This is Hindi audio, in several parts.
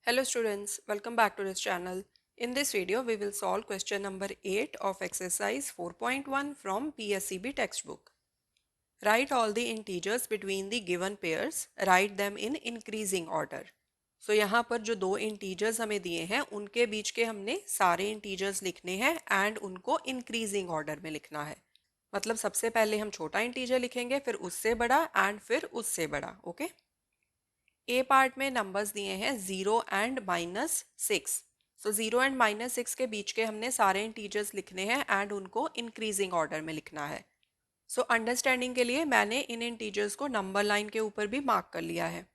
Hello students, welcome back to this channel. In this video, we will solve question number 8 of exercise 4.1 from PSCB textbook. Write all the integers between the given pairs, write them in increasing order. So यहाँ पर जो दो integers हमें दिए हैं उनके बीच के हमने सारे integers लिखने हैं and उनको increasing order में लिखना है. मतलब सबसे पहले हम छोटा integer लिखेंगे, फिर उससे बड़ा and फिर उससे बड़ा. ओके ए पार्ट में नंबर्स दिए हैं 0 एंड -6. सो 0 एंड -6 के बीच के हमने सारे इंटीजर्स लिखने हैं एंड उनको इंक्रीजिंग ऑर्डर में लिखना है. सो अंडरस्टैंडिंग के लिए मैंने इन इंटीजर्स को नंबर लाइन के ऊपर भी मार्क कर लिया है.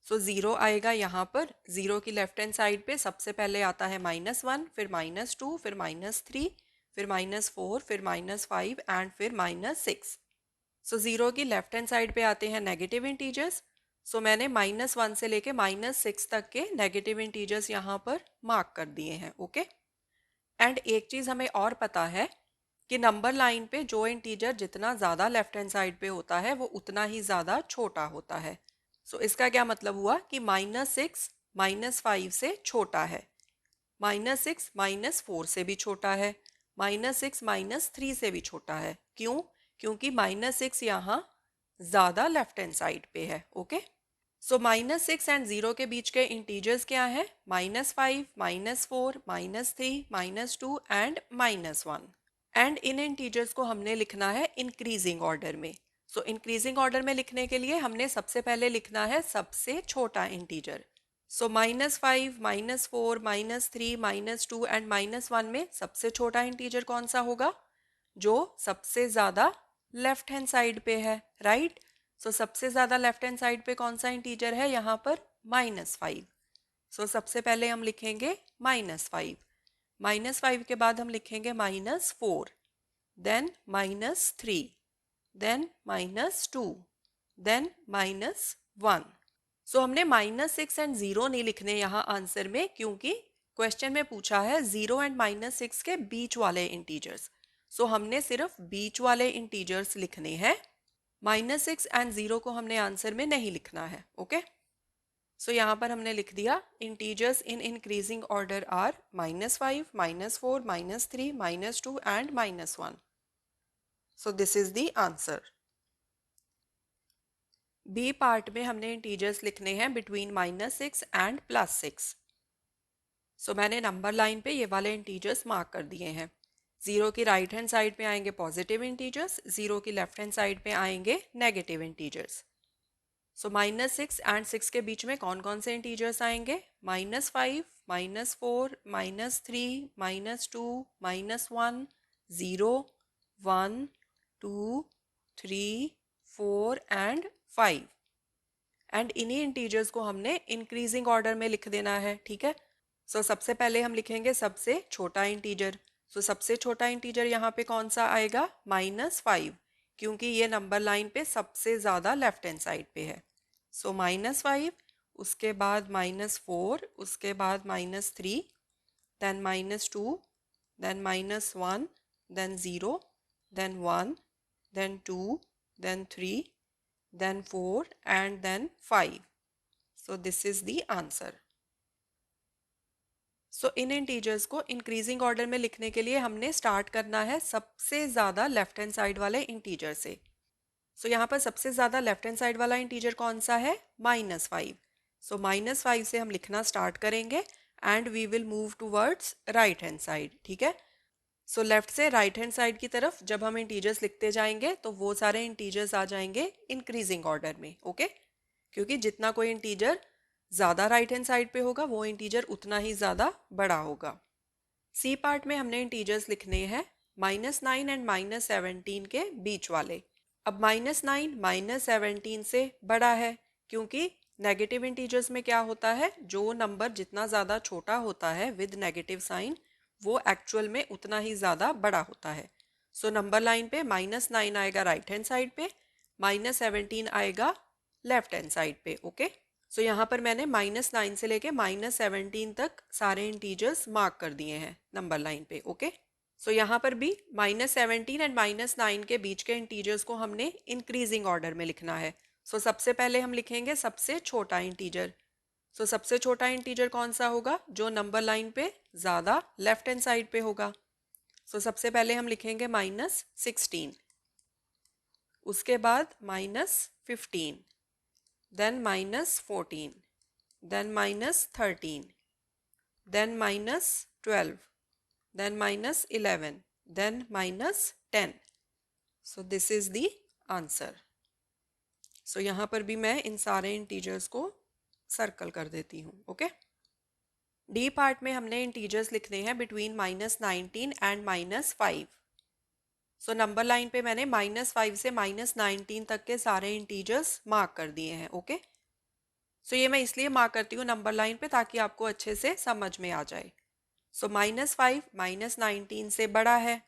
सो 0 आएगा यहाँ पर. 0 की लेफ्ट हैंड साइड पे सबसे पहले आता है -1, फिर -2, फिर -3, फिर -4, फिर -5 एंड फिर -6. सो 0 की लेफ्ट हैंड साइड पे आते हैं नेगेटिव इंटीजर्स. सो मैंने -1 से लेके -6 तक के नेगेटिव इंटीजर्स यहाँ पर मार्क कर दिए हैं. ओके एंड एक चीज़ हमें और पता है कि नंबर लाइन पे जो इंटीजर जितना ज़्यादा लेफ्ट हैंड साइड पे होता है वो उतना ही ज़्यादा छोटा होता है. सो इसका क्या मतलब हुआ कि -6 -5 से छोटा है, -6 -4 से भी छोटा है, -6 -3 से भी छोटा है. क्यों? क्योंकि -6 यहाँ ज़्यादा लेफ्ट हैंड साइड पे है. ओके सो -6 एंड 0 के बीच के इंटीजर्स क्या है? -5, -4, -3, -2 एंड -1. एंड इन इंटीजर्स को हमने लिखना है इंक्रीजिंग ऑर्डर में. सो इंक्रीजिंग ऑर्डर में लिखने के लिए हमने सबसे पहले लिखना है सबसे छोटा इंटीजर. सो -5, -4, -3, -2 एंड -1 में सबसे छोटा इंटीजर कौन सा होगा? जो सबसे ज़्यादा लेफ्ट हैंड साइड पे है, राइट? सो सबसे ज़्यादा लेफ्ट हैंड साइड पे कौन सा इंटीजर है यहाँ पर? -5. सो सबसे पहले हम लिखेंगे -5. -5 के बाद हम लिखेंगे -4, देन -3, देन -2, देन -1. सो हमने -6 एंड 0 नहीं लिखने यहाँ आंसर में, क्योंकि क्वेश्चन में पूछा है 0 एंड -6 के बीच वाले इंटीजर्स. सो हमने सिर्फ बीच वाले इंटीजर्स लिखने हैं. -6 एंड 0 को हमने आंसर में नहीं लिखना है. ओके सो यहाँ पर हमने लिख दिया integers in increasing order are -5, -4, -3, -2 and -1. So this is the answer. B part में हमने इंटीजर्स लिखने हैं बिटवीन -6 एंड +6. सो मैंने नंबर लाइन पे ये वाले इंटीजर्स मार्क कर दिए हैं. 0 की राइट हैंड साइड पे आएंगे पॉजिटिव इंटीजर्स, 0 की लेफ्ट हैंड साइड पे आएंगे नेगेटिव इंटीजर्स. सो -6 एंड 6 के बीच में कौन कौन से इंटीजर्स आएंगे? -5, -4, -3, -2, -1, 0, 1, 2, 3, 4 एंड 5. एंड इन्हीं इंटीजर्स को हमने इंक्रीजिंग ऑर्डर में लिख देना है. ठीक है सो सबसे पहले हम लिखेंगे सबसे छोटा इंटीजर. सो सबसे छोटा इंटीजर यहाँ पे कौन सा आएगा? -5, क्योंकि ये नंबर लाइन पे सबसे ज़्यादा लेफ्ट हैंड साइड पे है. सो -5, उसके बाद -4, उसके बाद -3, then -2, then -1, then 0, then 1, then 2, then 3, then 4 and then 5. So this is the answer. So इन इंटीजर्स को इंक्रीजिंग ऑर्डर में लिखने के लिए हमने स्टार्ट करना है सबसे ज़्यादा लेफ्ट हैंड साइड वाले इंटीजर से. सो यहाँ पर सबसे ज़्यादा लेफ्ट हैंड साइड वाला इंटीजर कौन सा है? -5. सो -5 से हम लिखना स्टार्ट करेंगे and we will move towards right hand side. ठीक है सो लेफ्ट से राइट हैंड साइड की तरफ जब हम इंटीजर्स लिखते जाएंगे तो वो सारे इंटीजर्स आ जाएंगे इंक्रीजिंग ऑर्डर में. ओके क्योंकि जितना कोई इंटीजर ज़्यादा राइट हैंड साइड पे होगा वो इंटीजर उतना ही ज़्यादा बड़ा होगा. सी पार्ट में हमने इंटीजर्स लिखने हैं -9 एंड -17 के बीच वाले. अब -9 -17 से बड़ा है, क्योंकि नेगेटिव इंटीजर्स में क्या होता है? जो नंबर जितना ज़्यादा छोटा होता है विद नेगेटिव साइन वो एक्चुअल में उतना ही ज़्यादा बड़ा होता है. सो नंबर लाइन पे -9 आएगा राइट हैंड साइड पे, -17 आएगा लेफ्ट हैंड साइड पे. ओके सो यहाँ पर मैंने -9 से लेके -17 तक सारे इंटीजर्स मार्क कर दिए हैं नंबर लाइन पे. ओके सो यहाँ पर भी -17 एंड -9 के बीच के इंटीजर्स को हमने इंक्रीजिंग ऑर्डर में लिखना है. सो सबसे पहले हम लिखेंगे सबसे छोटा इंटीजर. सो सबसे छोटा इंटीजर कौन सा होगा? जो नंबर लाइन पे ज़्यादा लेफ्ट हैंड साइड पे होगा। सो सबसे पहले हम लिखेंगे -16, उसके बाद -15, then -14, then -13, then -12, then -11, then -10. So this is the answer. So यहाँ पर भी मैं इन सारे इंटीजर्स को सर्कल कर देती हूँ। ओके, डी पार्ट में हमने इंटीजर्स लिखने हैं between -19 and -5। So number line पे मैंने -5 से -19 तक के सारे इंटीजर्स मार्क कर दिए हैं। ओके, सो ये मैं इसलिए मार्क करती हूँ नंबर लाइन पे ताकि आपको अच्छे से समझ में आ जाए। सो -5 -19 से बड़ा है,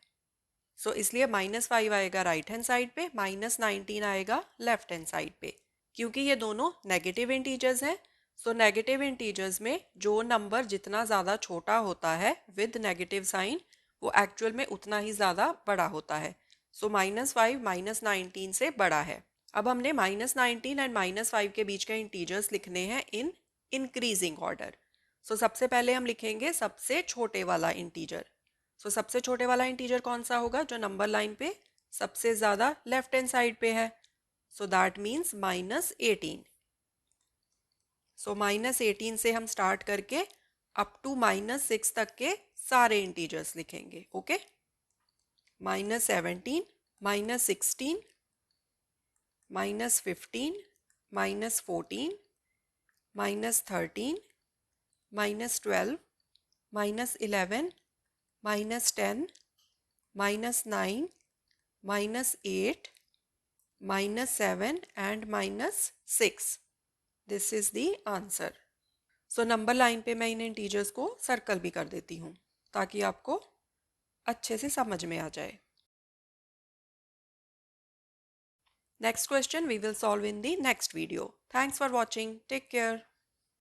सो इसलिए -5 आएगा राइट हैंड साइड पे, -19 आएगा लेफ्ट हैंड साइड पे। क्योंकि ये दोनों नेगेटिव इंटीजर्स हैं, सो नेगेटिव इंटीजर्स में जो नंबर जितना ज़्यादा छोटा होता है विद नेगेटिव साइन, वो एक्चुअल में उतना ही ज़्यादा बड़ा होता है। सो -5 -19 से बड़ा है। अब हमने -19 एंड -5 के बीच के इंटीजर्स लिखने हैं इन इंक्रीजिंग ऑर्डर। सो सबसे पहले हम लिखेंगे सबसे छोटे वाला इंटीजर। सो सबसे छोटे वाला इंटीजर कौन सा होगा? जो नंबर लाइन पे सबसे ज़्यादा लेफ्ट हैंड साइड पे है। So that means -18। सो -18 से हम स्टार्ट करके अप टू -6 तक के सारे इंटीजर्स लिखेंगे। Okay, -17, -16, -15, -14, -13, -12, -11, -10, -9, -8, -7 and -6. This is the answer. So number line पे मैं इन इंटीजर्स को सर्कल भी कर देती हूँ ताकि आपको अच्छे से समझ में आ जाए। Next question we will solve in the next video. Thanks for watching. Take care.